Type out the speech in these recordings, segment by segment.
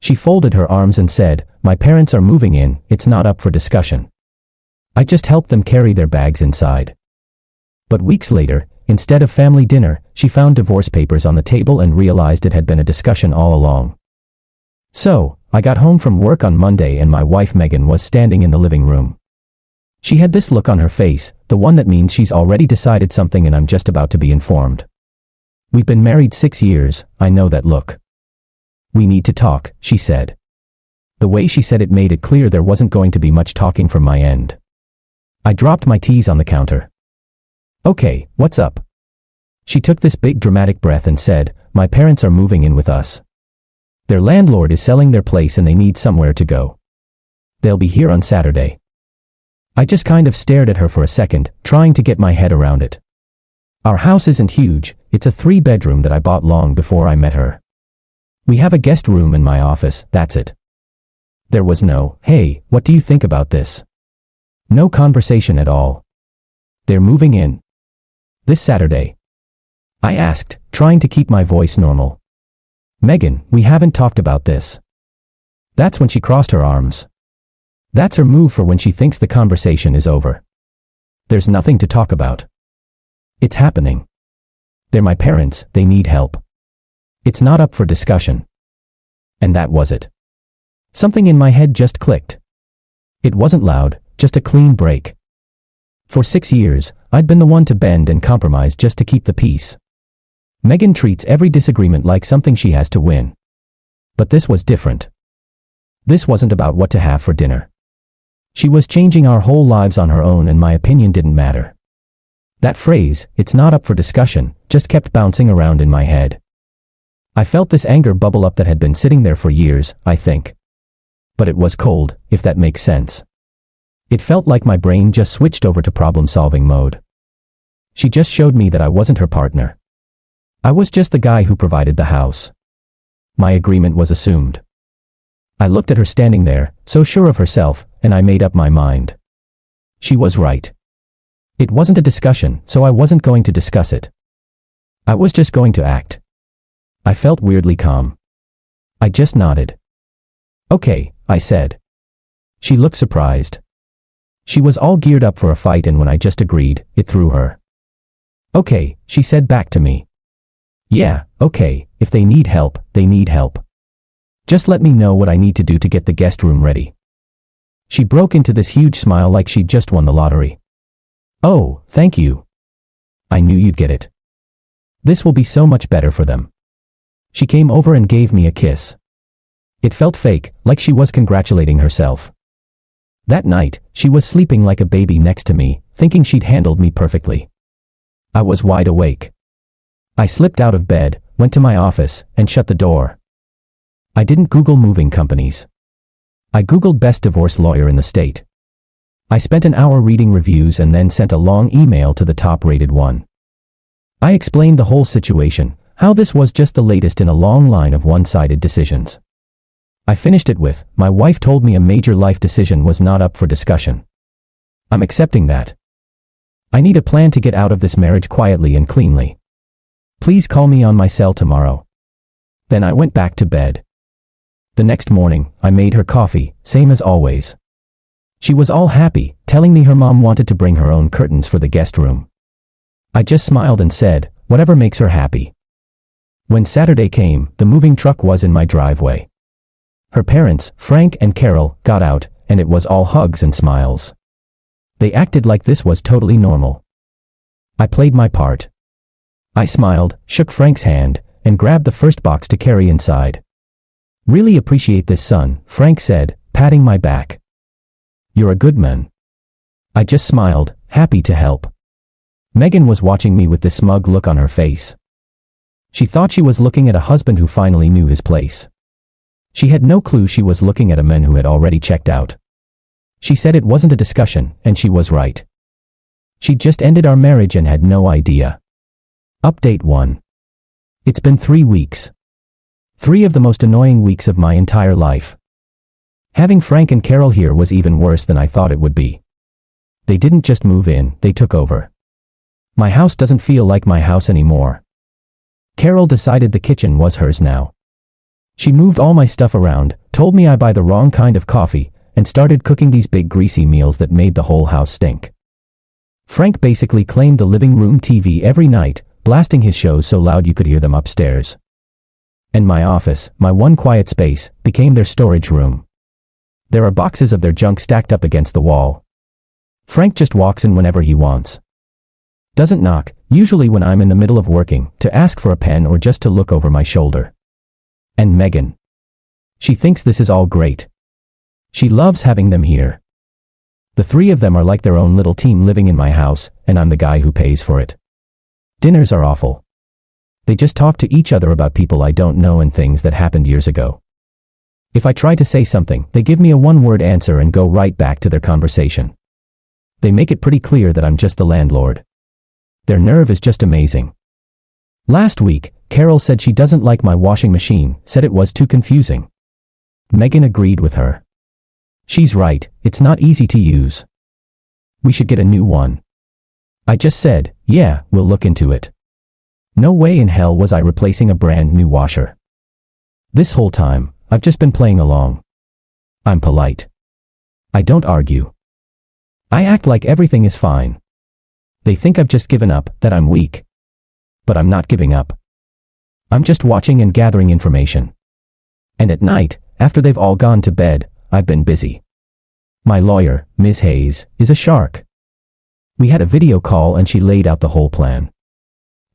She folded her arms and said, "My parents are moving in, it's not up for discussion." I just helped them carry their bags inside. But weeks later, instead of family dinner, she found divorce papers on the table and realized it had been a discussion all along. So, I got home from work on Monday and my wife Megan was standing in the living room. She had this look on her face, the one that means she's already decided something and I'm just about to be informed. "We've been married 6 years, I know that look." "We need to talk," she said. The way she said it made it clear there wasn't going to be much talking from my end. I dropped my teas on the counter. "Okay, what's up?" She took this big dramatic breath and said, "My parents are moving in with us. Their landlord is selling their place and they need somewhere to go. They'll be here on Saturday." I just kind of stared at her for a second, trying to get my head around it. Our house isn't huge, it's a 3-bedroom that I bought long before I met her. We have a guest room in my office, that's it. There was no, "Hey, what do you think about this?" No conversation at all. "They're moving in this Saturday?" I asked, trying to keep my voice normal. "Megan, we haven't talked about this." That's when she crossed her arms. That's her move for when she thinks the conversation is over. There's nothing to talk about. It's happening. They're my parents, they need help. It's not up for discussion. And that was it. Something in my head just clicked. It wasn't loud, just a clean break. For 6 years, I'd been the one to bend and compromise just to keep the peace. Megan treats every disagreement like something she has to win. But this was different. This wasn't about what to have for dinner. She was changing our whole lives on her own and my opinion didn't matter. That phrase, "it's not up for discussion," just kept bouncing around in my head. I felt this anger bubble up that had been sitting there for years, I think. But it was cold, if that makes sense. It felt like my brain just switched over to problem-solving mode. She just showed me that I wasn't her partner. I was just the guy who provided the house. My agreement was assumed. I looked at her standing there, so sure of herself, and I made up my mind. She was right. It wasn't a discussion, so I wasn't going to discuss it. I was just going to act. I felt weirdly calm. I just nodded. "Okay," I said. She looked surprised. She was all geared up for a fight and when I just agreed, it threw her. "Okay," she said back to me. "Yeah, okay, if they need help, they need help. Just let me know what I need to do to get the guest room ready." She broke into this huge smile like she'd just won the lottery. "Oh, thank you. I knew you'd get it. This will be so much better for them." She came over and gave me a kiss. It felt fake, like she was congratulating herself. That night, she was sleeping like a baby next to me, thinking she'd handled me perfectly. I was wide awake. I slipped out of bed, went to my office, and shut the door. I didn't Google moving companies. I Googled best divorce lawyer in the state. I spent an hour reading reviews and then sent a long email to the top-rated one. I explained the whole situation, how this was just the latest in a long line of one-sided decisions. I finished it with, "My wife told me a major life decision was not up for discussion. I'm accepting that. I need a plan to get out of this marriage quietly and cleanly. Please call me on my cell tomorrow." Then I went back to bed. The next morning, I made her coffee, same as always. She was all happy, telling me her mom wanted to bring her own curtains for the guest room. I just smiled and said, "Whatever makes her happy." When Saturday came, the moving truck was in my driveway. Her parents, Frank and Carol, got out, and it was all hugs and smiles. They acted like this was totally normal. I played my part. I smiled, shook Frank's hand, and grabbed the first box to carry inside. "Really appreciate this, son," Frank said, patting my back. "You're a good man." I just smiled, happy to help. Megan was watching me with this smug look on her face. She thought she was looking at a husband who finally knew his place. She had no clue she was looking at a man who had already checked out. She said it wasn't a discussion, and she was right. She'd just ended our marriage and had no idea. Update 1. It's been 3 weeks. 3 of the most annoying weeks of my entire life. Having Frank and Carol here was even worse than I thought it would be. They didn't just move in, they took over. My house doesn't feel like my house anymore. Carol decided the kitchen was hers now. She moved all my stuff around, told me I buy the wrong kind of coffee, and started cooking these big greasy meals that made the whole house stink. Frank basically claimed the living room TV every night, blasting his shows so loud you could hear them upstairs. And my office, my one quiet space, became their storage room. There are boxes of their junk stacked up against the wall. Frank just walks in whenever he wants. Doesn't knock, usually when I'm in the middle of working, to ask for a pen or just to look over my shoulder. And Megan. She thinks this is all great. She loves having them here. The three of them are like their own little team living in my house, and I'm the guy who pays for it. Dinners are awful. They just talk to each other about people I don't know and things that happened years ago. If I try to say something, they give me a one-word answer and go right back to their conversation. They make it pretty clear that I'm just the landlord. Their nerve is just amazing. Last week, Carol said she doesn't like my washing machine, said it was too confusing. Megan agreed with her. She's right, it's not easy to use. We should get a new one. I just said, yeah, we'll look into it. No way in hell was I replacing a brand new washer. This whole time, I've just been playing along. I'm polite. I don't argue. I act like everything is fine. They think I've just given up, that I'm weak. But I'm not giving up. I'm just watching and gathering information. And at night, after they've all gone to bed, I've been busy. My lawyer, Ms. Hayes, is a shark. We had a video call and she laid out the whole plan.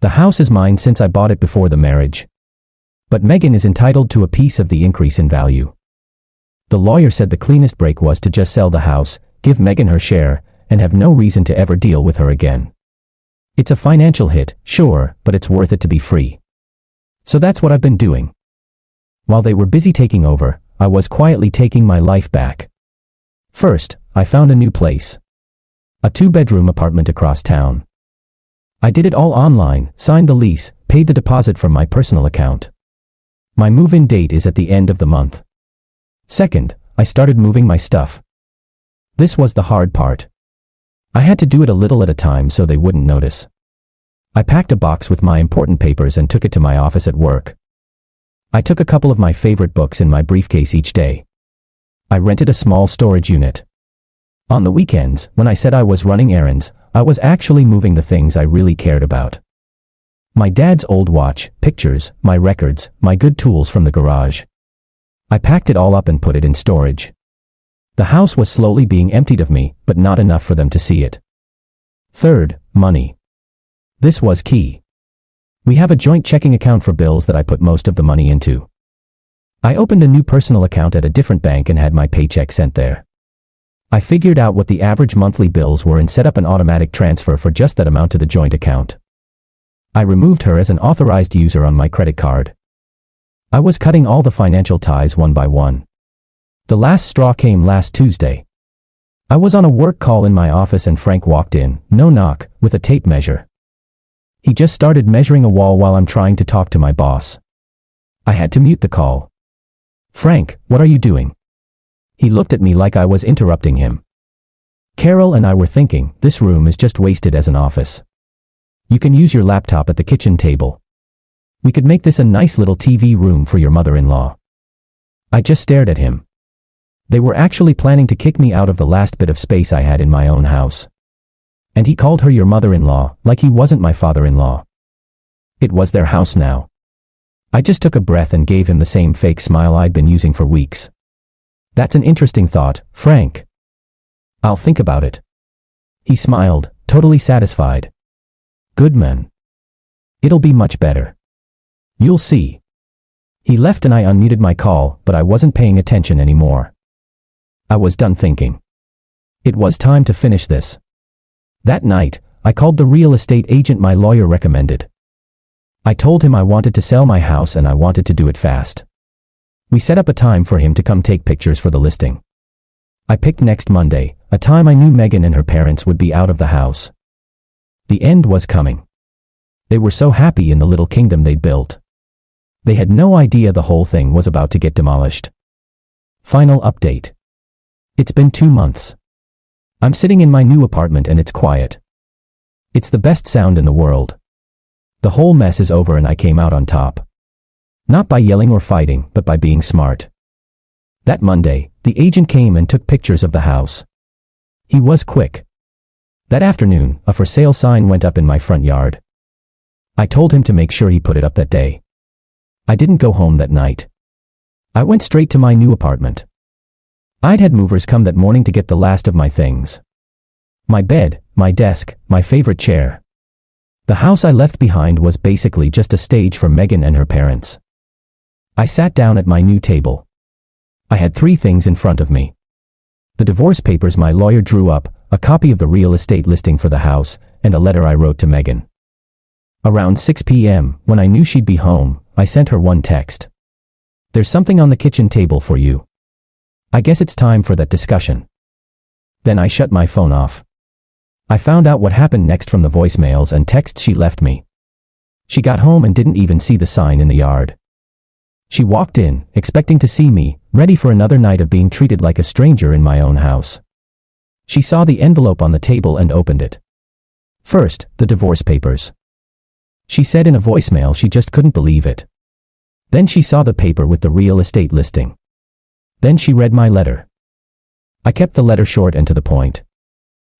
The house is mine since I bought it before the marriage. But Megan is entitled to a piece of the increase in value. The lawyer said the cleanest break was to just sell the house, give Megan her share, and have no reason to ever deal with her again. It's a financial hit, sure, but it's worth it to be free. So that's what I've been doing. While they were busy taking over, I was quietly taking my life back. First, I found a new place. A 2-bedroom apartment across town. I did it all online, signed the lease, paid the deposit from my personal account. My move-in date is at the end of the month. Second, I started moving my stuff. This was the hard part. I had to do it a little at a time so they wouldn't notice. I packed a box with my important papers and took it to my office at work. I took a couple of my favorite books in my briefcase each day. I rented a small storage unit. On the weekends, when I said I was running errands, I was actually moving the things I really cared about. My dad's old watch, pictures, my records, my good tools from the garage. I packed it all up and put it in storage. The house was slowly being emptied of me, but not enough for them to see it. Third, money. This was key. We have a joint checking account for bills that I put most of the money into. I opened a new personal account at a different bank and had my paycheck sent there. I figured out what the average monthly bills were and set up an automatic transfer for just that amount to the joint account. I removed her as an authorized user on my credit card. I was cutting all the financial ties one by one. The last straw came last Tuesday. I was on a work call in my office and Frank walked in, no knock, with a tape measure. He just started measuring a wall while I'm trying to talk to my boss. I had to mute the call. Frank, what are you doing? He looked at me like I was interrupting him. Carol and I were thinking, this room is just wasted as an office. You can use your laptop at the kitchen table. We could make this a nice little TV room for your mother-in-law. I just stared at him. They were actually planning to kick me out of the last bit of space I had in my own house. And he called her your mother-in-law, like he wasn't my father-in-law. It was their house now. I just took a breath and gave him the same fake smile I'd been using for weeks. That's an interesting thought, Frank. I'll think about it. He smiled, totally satisfied. Good man. It'll be much better. You'll see. He left and I unmuted my call, but I wasn't paying attention anymore. I was done thinking. It was time to finish this. That night, I called the real estate agent my lawyer recommended. I told him I wanted to sell my house and I wanted to do it fast. We set up a time for him to come take pictures for the listing. I picked next Monday, a time I knew Megan and her parents would be out of the house. The end was coming. They were so happy in the little kingdom they'd built. They had no idea the whole thing was about to get demolished. Final update. It's been 2 months. I'm sitting in my new apartment and it's quiet. It's the best sound in the world. The whole mess is over and I came out on top. Not by yelling or fighting, but by being smart. That Monday, the agent came and took pictures of the house. He was quick. That afternoon, a for sale sign went up in my front yard. I told him to make sure he put it up that day. I didn't go home that night. I went straight to my new apartment. I'd had movers come that morning to get the last of my things. My bed, my desk, my favorite chair. The house I left behind was basically just a stage for Megan and her parents. I sat down at my new table. I had 3 things in front of me. The divorce papers my lawyer drew up, a copy of the real estate listing for the house, and a letter I wrote to Megan. Around 6 p.m., when I knew she'd be home, I sent her one text. "There's something on the kitchen table for you. I guess it's time for that discussion." Then I shut my phone off. I found out what happened next from the voicemails and texts she left me. She got home and didn't even see the sign in the yard. She walked in, expecting to see me, ready for another night of being treated like a stranger in my own house. She saw the envelope on the table and opened it. First, the divorce papers. She said in a voicemail she just couldn't believe it. Then she saw the paper with the real estate listing. Then she read my letter. I kept the letter short and to the point.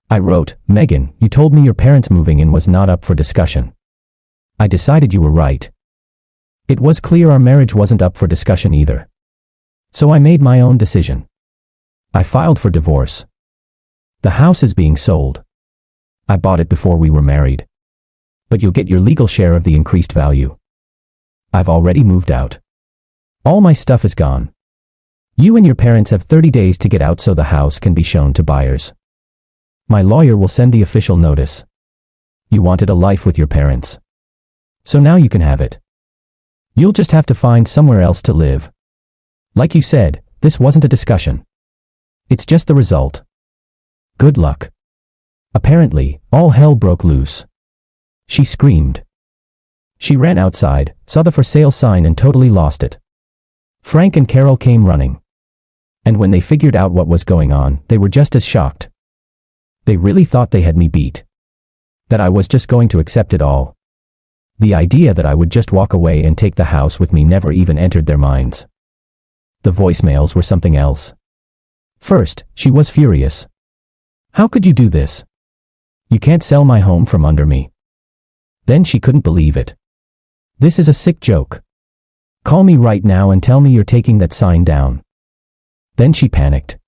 I wrote, "Megan, you told me your parents moving in was not up for discussion. I decided you were right. It was clear our marriage wasn't up for discussion either. So I made my own decision. I filed for divorce. The house is being sold. I bought it before we were married. But you'll get your legal share of the increased value. I've already moved out. All my stuff is gone. You and your parents have 30 days to get out so the house can be shown to buyers. My lawyer will send the official notice. You wanted a life with your parents. So now you can have it. You'll just have to find somewhere else to live. Like you said, this wasn't a discussion. It's just the result. Good luck." Apparently, all hell broke loose. She screamed. She ran outside, saw the for sale sign and totally lost it. Frank and Carol came running. And when they figured out what was going on, they were just as shocked. They really thought they had me beat. That I was just going to accept it all. The idea that I would just walk away and take the house with me never even entered their minds. The voicemails were something else. First, she was furious. "How could you do this? You can't sell my home from under me." Then she couldn't believe it. "This is a sick joke. Call me right now and tell me you're taking that sign down." Then she panicked.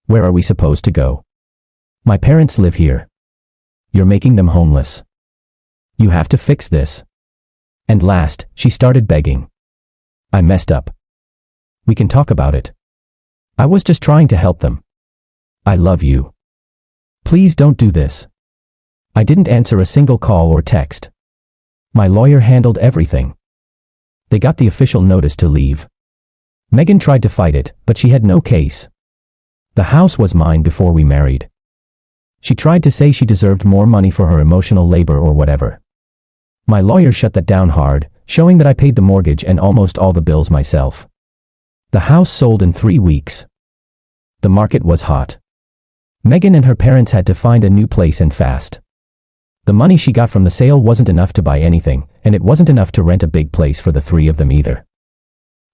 "Where are we supposed to go? My parents live here. You're making them homeless. You have to fix this." And last, she started begging. "I messed up. We can talk about it. I was just trying to help them. I love you. Please don't do this." I didn't answer a single call or text. My lawyer handled everything. They got the official notice to leave. Megan tried to fight it, but she had no case. The house was mine before we married. She tried to say she deserved more money for her emotional labor or whatever. My lawyer shut that down hard, showing that I paid the mortgage and almost all the bills myself. The house sold in 3 weeks. The market was hot. Megan and her parents had to find a new place and fast. The money she got from the sale wasn't enough to buy anything, and it wasn't enough to rent a big place for the 3 of them either.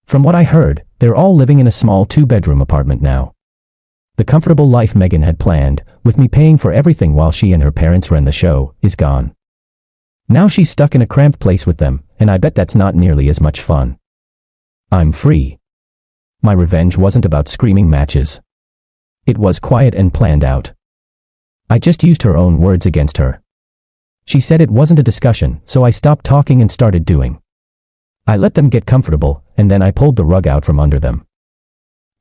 From what I heard, they're all living in a small 2-bedroom apartment now. The comfortable life Megan had planned, with me paying for everything while she and her parents ran the show, is gone. Now she's stuck in a cramped place with them, and I bet that's not nearly as much fun. I'm free. My revenge wasn't about screaming matches. It was quiet and planned out. I just used her own words against her. She said it wasn't a discussion, so I stopped talking and started doing. I let them get comfortable, and then I pulled the rug out from under them.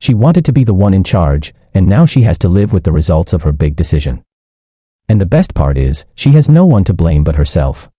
She wanted to be the one in charge, and now she has to live with the results of her big decision. And the best part is, she has no one to blame but herself.